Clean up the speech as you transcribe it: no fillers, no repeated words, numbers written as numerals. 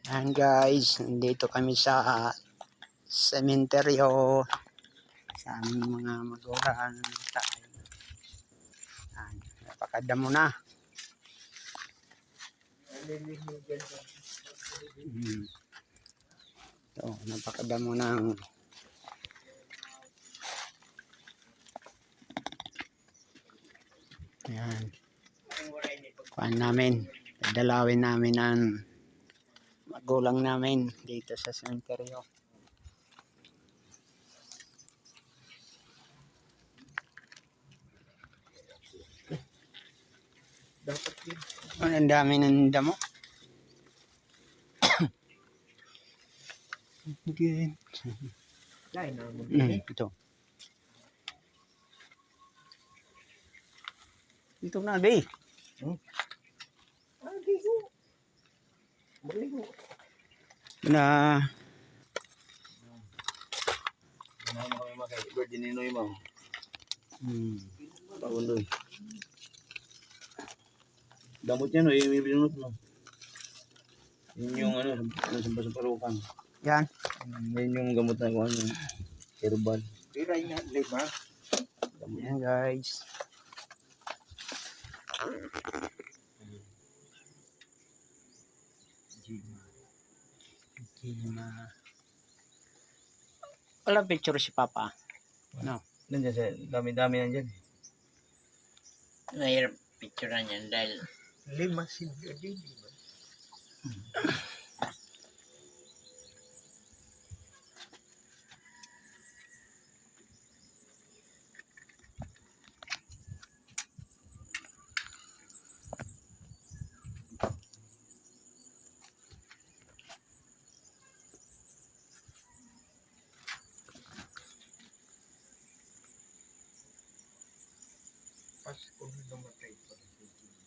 Ayan guys, nandito kami sa sementeryo sa aming mga magulang. Ayan, napakadamo na. Ito, napakadamo ng ayan. Kuhaan namin, dalawin namin ang magulang namin dito sa sementeryo. Ang dami ng damo. Ito. Ito na, be. Na Birthday ni Noy mo. Taon doon. Damot niya no, yung binunot mo. Yun yung ano, sa parukan. yan. Yun yung gamot na kuhan yung herbal. Tira niya, lima. Yan guys. Gina. Wala picture si Papa. No. Nandiyan sa dami-dami nandiyan. Mahirap picturean yan dahil Lima sila din. Pasko na namatay pa rin.